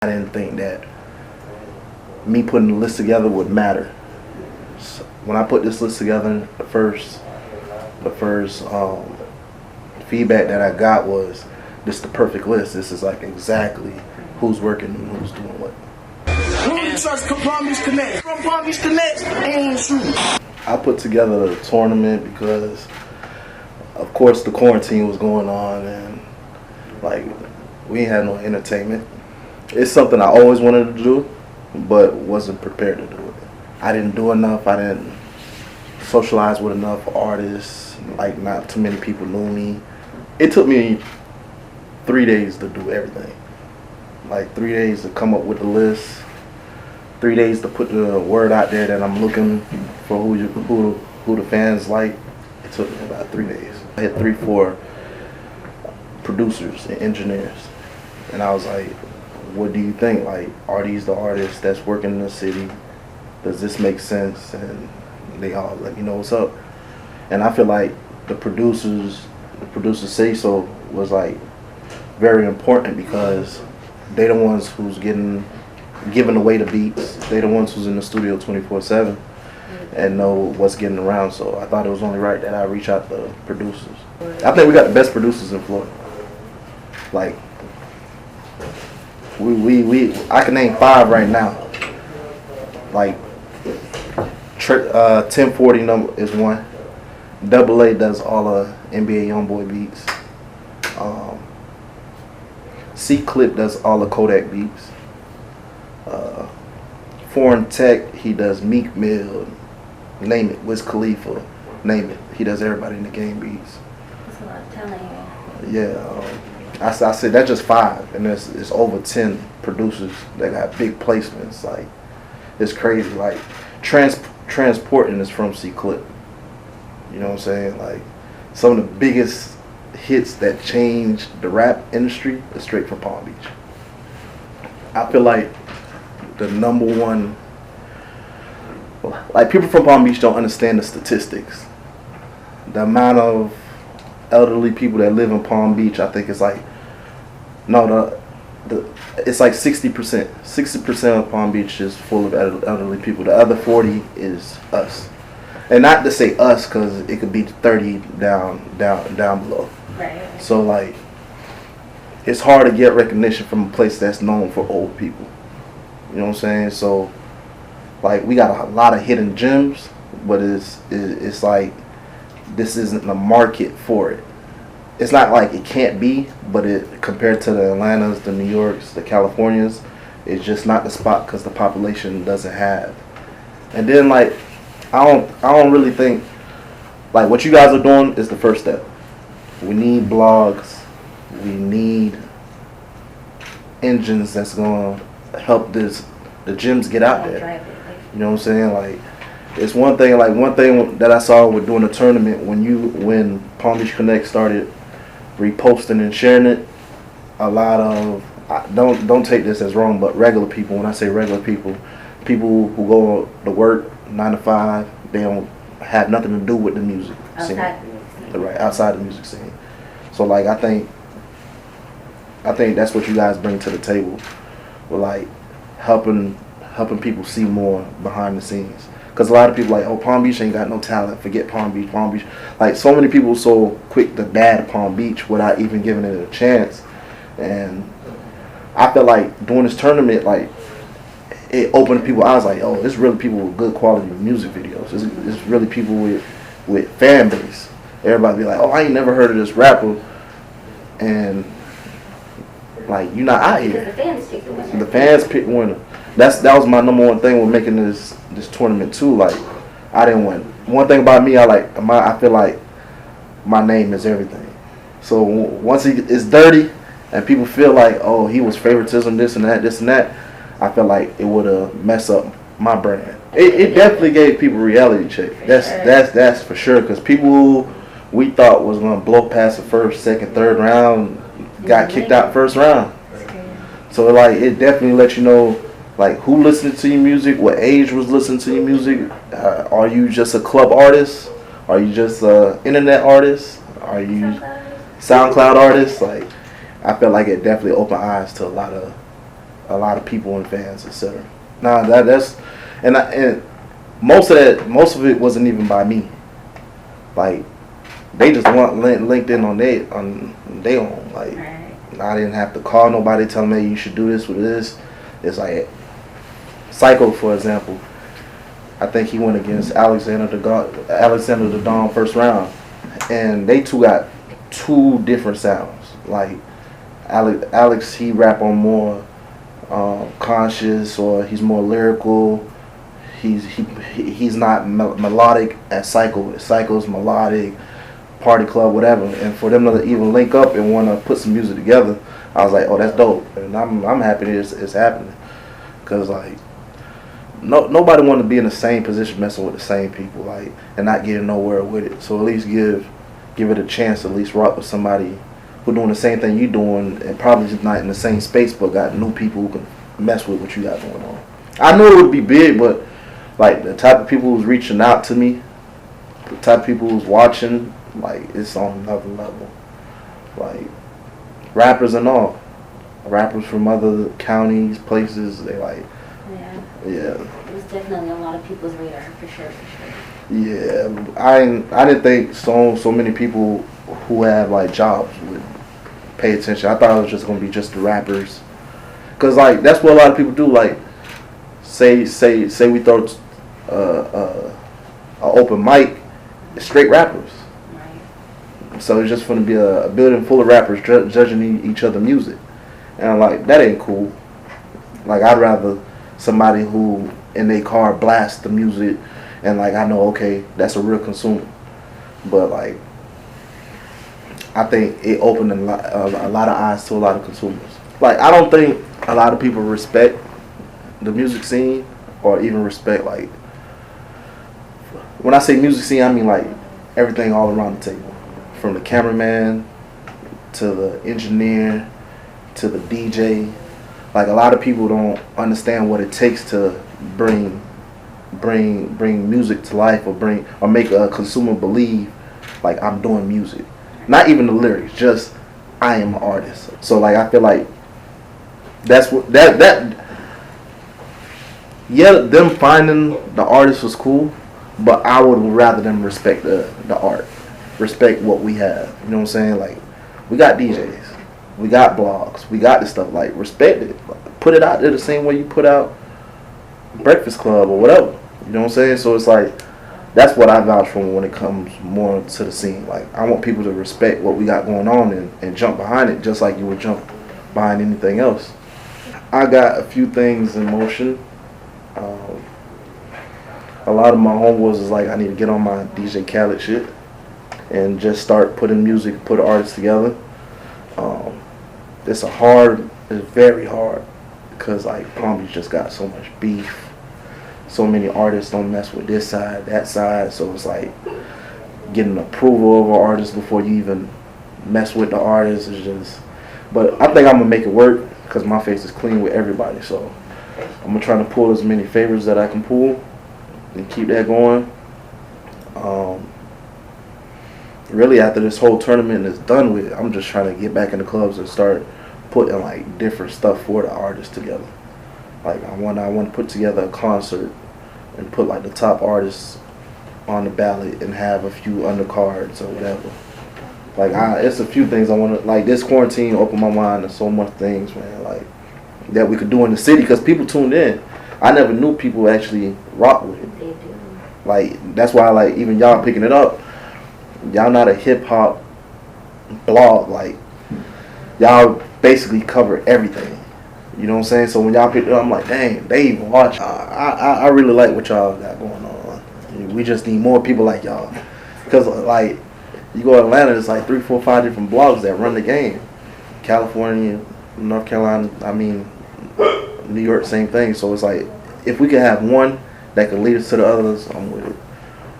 I didn't think that me putting the list together would matter. So when I put this list together, the first feedback that I got was, this is the perfect list. This is like exactly who's working and who's doing what. I put together the tournament because, of course, the quarantine was going on and like we ain't had no entertainment. It's something I always wanted to do, but wasn't prepared to do it. I didn't do enough. I didn't socialize with enough artists. Like, not too many people knew me. It took me 3 days to do everything. Like 3 days to come up with the list. 3 days to put the word out there that I'm looking for who the fans like. It took me about 3 days. I had 3-4 producers and engineers, and I was like, what do you think? Like, are these the artists that's working in the city? Does this make sense? And they all let me know what's up. And I feel like the producers say so was like very important because they the ones who's giving away the beats. They the ones who's in the studio 24/7 and know what's getting around. So I thought it was only right that I reach out to producers. I think we got the best producers in Florida. Like, I can name 5 right now. Like, 1040 number is one. Double A does all the NBA YoungBoy beats. C-Clip does all the Kodak beats. Foreign Tech, he does Meek Mill, name it, Wiz Khalifa, name it. He does everybody in the game beats. That's what I'm telling you. Yeah, I said that's just 5, and it's over 10 producers that got big placements. Like, it's crazy. Like, Transporting is from C-Clip. You know what I'm saying? Like, some of the biggest hits that changed the rap industry is straight from Palm Beach. I feel like the number one, like, people from Palm Beach don't understand the statistics. The amount of elderly people that live in Palm Beach, I think it's like, it's like 60%. 60% of Palm Beach is full of elderly people. The other 40 is us. And not to say us, because it could be 30 down below. Right. So, like, it's hard to get recognition from a place that's known for old people. You know what I'm saying? So, like, we got a lot of hidden gems, but it's like, this isn't the market for it. It's not like it can't be, but it, compared to the Atlantas, the New Yorks, the Californias, it's just not the spot because the population doesn't have. And then, like, I don't really think, like, what you guys are doing is the first step. We need blogs. We need engines that's gonna help the gyms get out there. You know what I'm saying? Like, it's one thing that I saw with doing a tournament, when Palm Beach Connect started reposting and sharing it, a lot of, don't take this as wrong, but regular people, when I say regular people who go to work 9 to 5, they don't have nothing to do with the music scene. Right, outside the music scene. So, like, I think that's what you guys bring to the table, with, like, helping people see more behind the scenes. Because a lot of people like, oh, Palm Beach ain't got no talent, forget Palm Beach. Like, so many people so quick to bad Palm Beach without even giving it a chance. And I feel like doing this tournament, like, it opened people's eyes, like, oh, it's really people with good quality music videos. It's really people with fan base. Everybody be like, oh, I ain't never heard of this rapper. And, like, you're not out here. Because the fans pick the winner. The fans pick the winner. That was my number one thing with making this tournament too. Like, I didn't win. One thing about me, I feel like my name is everything. So once it's dirty and people feel like, oh, he was favoritism, this and that, I feel like it would have messed up my brand. It definitely gave people a reality check. That's for sure. Because people we thought was gonna blow past the first, second, third round got kicked out first round. So, like, it definitely lets you know, like, who listened to your music, what age was listening to your music. Are you just a club artist? Are you just an internet artist? Are you SoundCloud artist? Like, I felt like it definitely opened eyes to a lot a lot of people and fans, etc. Nah, that's and most of it wasn't even by me. Like they just linked in on their own. Like I didn't have to call nobody telling me you should do this with this. It's like Psycho, for example. I think he went against Alexander the Don first round, and they two got two different sounds. Like Alex, he rap on more conscious, or he's more lyrical. He's not melodic as Psycho. Psycho's melodic, party club, whatever. And for them to even link up and want to put some music together, I was like, oh, that's dope, and I'm happy it's happening, cause like nobody want to be in the same position messing with the same people, like, and not getting nowhere with it. So at least give it a chance to at least rock with somebody who doing the same thing you doing, and probably just not in the same space, but got new people who can mess with what you got going on. I knew it would be big, but like the type of people who's reaching out to me, the type of people who's watching, like it's on another level. Like rappers and all, rappers from other counties, places, they like. Yeah. It was definitely a lot of people's radar, for sure. Yeah, I didn't think so many people who have like jobs would pay attention. I thought it was just gonna be just the rappers, cause like that's what a lot of people do. Like, say we throw a open mic, it's straight rappers. Right. So it's just gonna be a building full of rappers judging each other music, and I'm like, that ain't cool. Like, I'd rather somebody who in their car blast the music, and like I know, okay, that's a real consumer. But like, I think it opened a lot of eyes to a lot of consumers. Like, I don't think a lot of people respect the music scene, or even respect, like, when I say music scene, I mean like everything all around the table, from the cameraman to the engineer to the DJ. Like, a lot of people don't understand what it takes to bring music to life, or make a consumer believe like I'm doing music. Not even the lyrics, just I am an artist. So like, I feel like that's what that yeah, them finding the artist was cool, but I would rather them respect the art, respect what we have. You know what I'm saying? Like, we got DJs, we got blogs, we got this stuff. Like, respect it, put it out there the same way you put out Breakfast Club or whatever. You know what I'm saying? So it's like, that's what I vouch for when it comes more to the scene. Like, I want people to respect what we got going on and jump behind it, just like you would jump behind anything else. I got a few things in motion. A lot of my homeboys is like, I need to get on my DJ Khaled shit and just start putting music, put artists together. It's very hard, because like Palm Beach just got so much beef. So many artists don't mess with this side, that side. So it's like getting approval of an artist before you even mess with the artist is just. But I think I'm gonna make it work, because my face is clean with everybody. So I'm gonna try to pull as many favors that I can pull and keep that going. Really, after this whole tournament is done with, I'm just trying to get back in the clubs and start putting like different stuff for the artists together. Like, I want to put together a concert and put like the top artists on the ballot and have a few undercards or whatever. Like, it's a few things I want to, like, this quarantine opened my mind to so much things, man, like, that we could do in the city, because people tuned in. I never knew people actually rock with it. They do. Like, that's why, like, even y'all picking it up, y'all not a hip-hop blog. Like, y'all basically cover everything. You know what I'm saying? So when y'all picked it up, I'm like, dang, they even watch. I really like what y'all got going on. We just need more people like y'all. Because, like, you go to Atlanta, there's like 3, 4, 5 different blogs that run the game. California, North Carolina, I mean, New York, same thing. So it's like, if we could have one that could lead us to the others, I'm with it.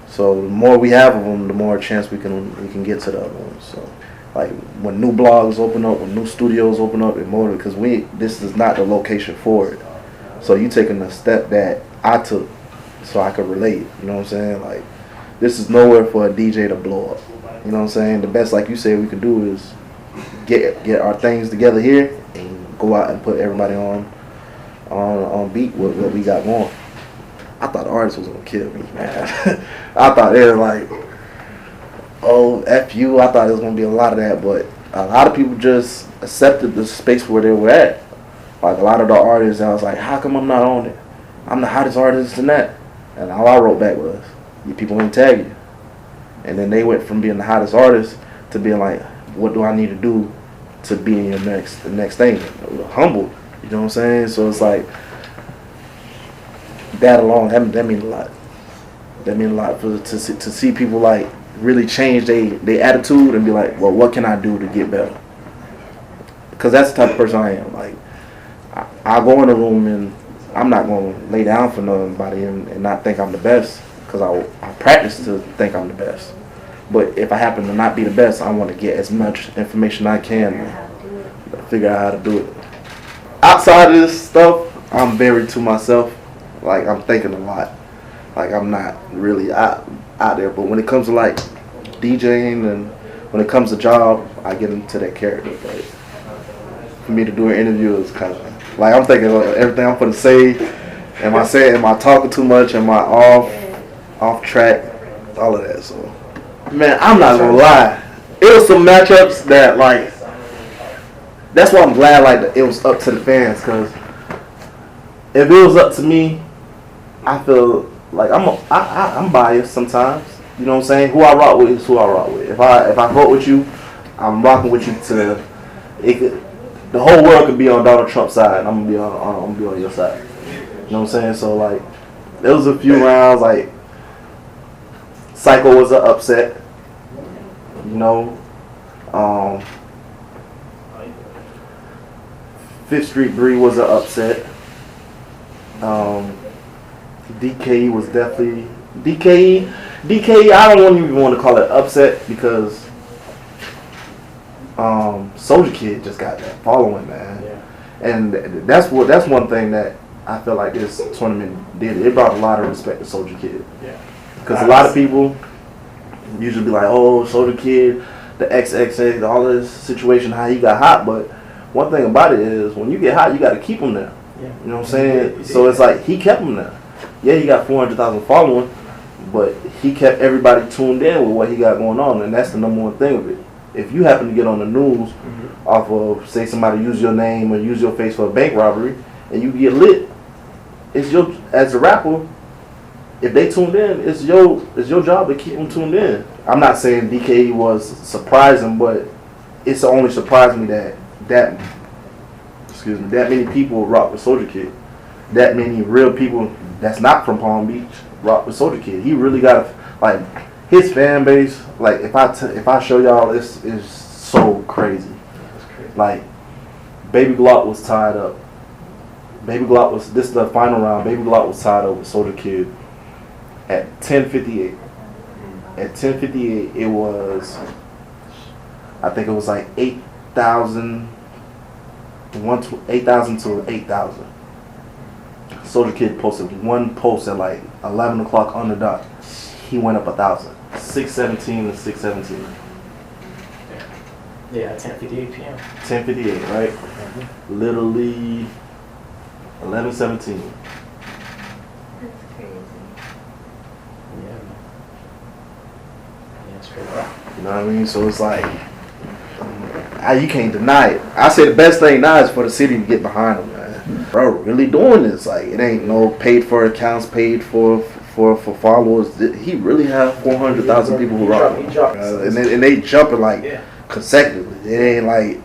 So the more we have of them, the more chance we can get to the other ones. So, like, when new blogs open up, when new studios open up, and more, because this is not the location for it. So you taking a step that I took so I could relate. You know what I'm saying? Like, this is nowhere for a DJ to blow up. You know what I'm saying? The best, like you said, we can do is get our things together here and go out and put everybody on on beat with what we got going. I thought the artist was gonna kill me, man. I thought it was like, oh, F you. I thought it was gonna be a lot of that, but a lot of people just accepted the space where they were at. Like a lot of the artists, I was like, how come I'm not on it? I'm the hottest artist in that. And all I wrote back was, you people ain't tag you. And then they went from being the hottest artist to being like, what do I need to do to be in the next thing? Humbled, you know what I'm saying? So it's like, that alone, that mean a lot. That mean a lot to see people like really change their attitude and be like, well, what can I do to get better? Because that's the type of person I am. Like, I go in a room and I'm not going to lay down for nobody and not think I'm the best, because I practice to think I'm the best. But if I happen to not be the best, I want to get as much information I can and figure out how to do it. Outside of this stuff, I'm very to myself. Like, I'm thinking a lot. Like, I'm not really out there. But when it comes to like DJing and when it comes to job, I get into that character. But for me to do an interview is kind of like, I'm thinking of everything I'm gonna say. Am I talking too much? Am I off track? All of that. So, man, I'm not gonna lie. It was some matchups that like. That's why I'm glad like it was up to the fans, because if it was up to me, I feel like I'm biased sometimes. You know what I'm saying? Who I rock with is who I rock with. If I vote with you, I'm rocking with you to the whole world could be on Donald Trump's side. I'm gonna be on your side. You know what I'm saying? So like, there was a few rounds like Psycho was an upset. You know, Fifth Street Bree was an upset. DKE was definitely DKE. I don't even want to call it upset, because Soulja Kid just got that following, man. Yeah. And that's one thing that I feel like this tournament did. It brought a lot of respect to Soulja Kid. Yeah. Because a lot of people usually be like, oh, Soulja Kid, the XXX, all this situation, how he got hot. But one thing about it is, when you get hot, you got to keep him there. Yeah. You know what I'm saying? So it's like, he kept him there. Yeah, he got 400,000 following, but he kept everybody tuned in with what he got going on, and that's the number one thing of it. If you happen to get on the news off of, say, somebody use your name or use your face for a bank robbery, and you get lit, it's your, as a rapper, if they tuned in, it's your job to keep them tuned in. I'm not saying DKE was surprising, but it's only surprised me that many people rock with Soulja Kid. That many real people that's not from Palm Beach rock with Soulja Kid. He really got like his fan base. Like if I show y'all, this is so crazy. Like Baby Glock was tied up. This is the final round. Baby Glock was tied up with Soulja Kid at 10:58. At 10:58, it was, I think it was like 8,000 to 8,000. Soulja Kid posted one post at like 11 o'clock on the dot. He went up 1,000. 617 and 617. Yeah, 10:58 p.m. 10:58, right? Mm-hmm. Literally 11:17. That's crazy. Yeah. Yeah, it's crazy. You know what I mean? So it's like, you can't deny it. I say the best thing now is for the city to get behind them, man. Bro, really doing this. Like, it ain't no paid for accounts, paid for followers. He really have 400,000 people who rock him. And they jumping like consecutively. It ain't like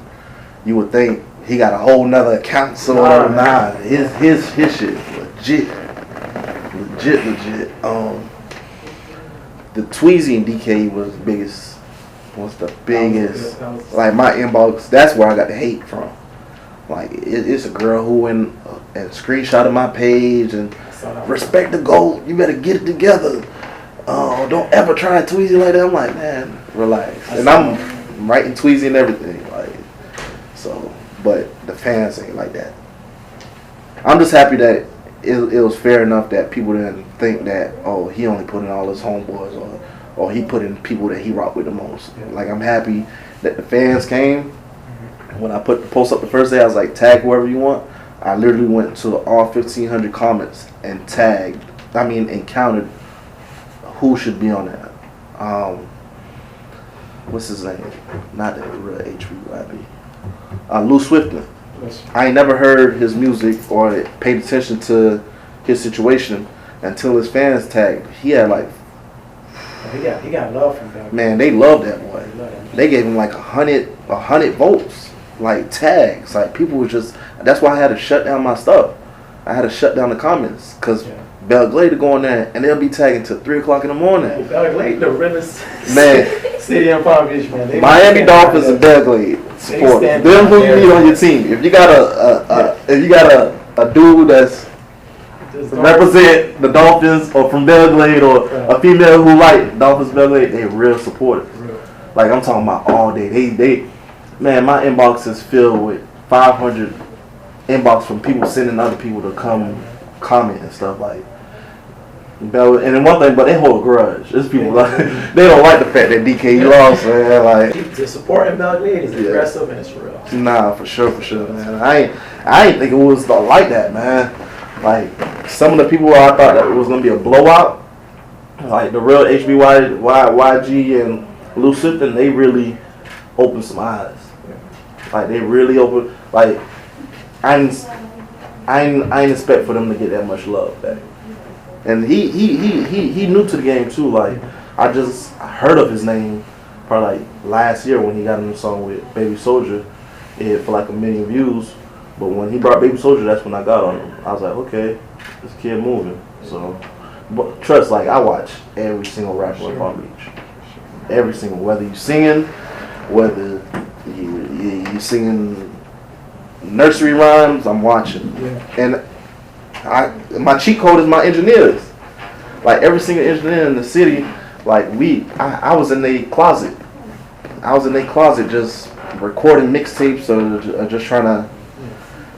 you would think he got a whole nother account. So nah, his shit legit. The Tweezy and DK was the biggest. Was the biggest. Like my inbox. That's where I got the hate from. Like it's a girl who went and screenshotted my page and respect the GOAT. You better get it together. Don't ever try Tweezy like that. I'm like, man, relax. And I'm writing Tweezy and everything. Like, so, but the fans ain't like that. I'm just happy that it was fair enough that people didn't think that, oh, he only put in all his homeboys or he put in people that he rocked with the most. Like, I'm happy that the fans came. When I put the post up the first day, I was like, tag whoever you want. I literally went to all 1,500 comments and and counted who should be on that. What's his name? Not that real HBYB. Lou Swifton. I ain't never heard his music or paid attention to his situation until his fans tagged. He had like, he got love from them. man, they love that boy. They gave him like 100 votes, like tags. Like people was just. That's why I had to shut down my stuff. I had to shut down the comments because Belgrade to go in there and they'll be tagging till 3 o'clock in the morning. Man, Belgrade, the realest man. city in Palm Beach, man. Miami Dolphins and Belgrade support. Them who you need on your team. If you got a dude that's represent the Dolphins or from Belgrade or a female who like Dolphins Belgrade, they real supportive. Like I'm talking about all day. They man, my inbox is filled with 500 inbox from people sending other people to come comment and stuff like. And then one thing, but they hold a grudge. There's people like they don't like the fact that DK lost, man. Like the support in Belgrade is aggressive and it's real. Nah, for sure, man. I ain't think it was like that, man. Like some of the people I thought that it was gonna be a blowout, like the real YG and Lou Swifton, they really opened some eyes. Like they really opened. Like I ain't expect for them to get that much love back. And he new to the game too. Like I heard of his name probably like last year when he got in the song with Baby Soldier. It hit for like 1 million views. But when he brought Baby Soldier, that's when I got on him. I was like, okay, this kid moving. So, but trust, like I watch every single rapper in Palm Beach. Every single, whether you singing, whether you singing nursery rhymes, I'm watching. And my cheat code is my engineers. Like every single engineer in the city, like I was in their closet. I was in their closet just recording mixtapes or just trying to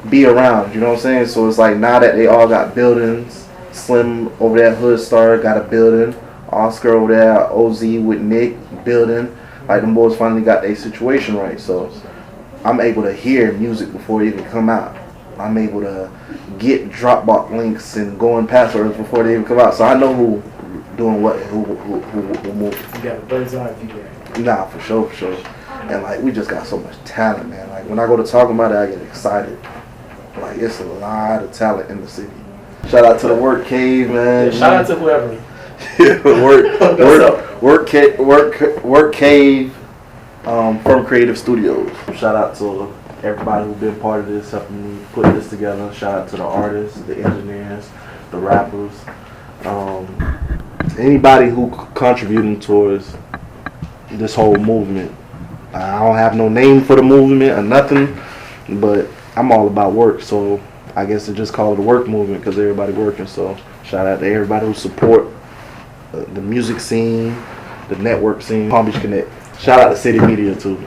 be around, you know what I'm saying? So it's like now that they all got buildings, Slim over there, Hood Star got a building, Oscar over there, OZ with Nick building. Like them boys finally got their situation right. So I'm able to hear music before it even come out. I'm able to get Dropbox links and go in passwords before they even come out. So I know who doing what, who moving. You got a bird's eye view. Nah, for sure. And like we just got so much talent, man. Like when I go to talk about it, I get excited. Like it's a lot of talent in the city. Shout out to the Work Cave, man. Shout out to whoever. Work Cave from Creative Studios. Shout out to everybody who's been part of this, helping me put this together. Shout out to the artists, the engineers, the rappers, anybody who contributing towards this whole movement. I don't have no name for the movement or nothing, but I'm all about work, so I guess it's just called the work movement because everybody working. So shout out to everybody who support the music scene, the network scene, Palm Beach Connect. Shout out to Ciiity Media too.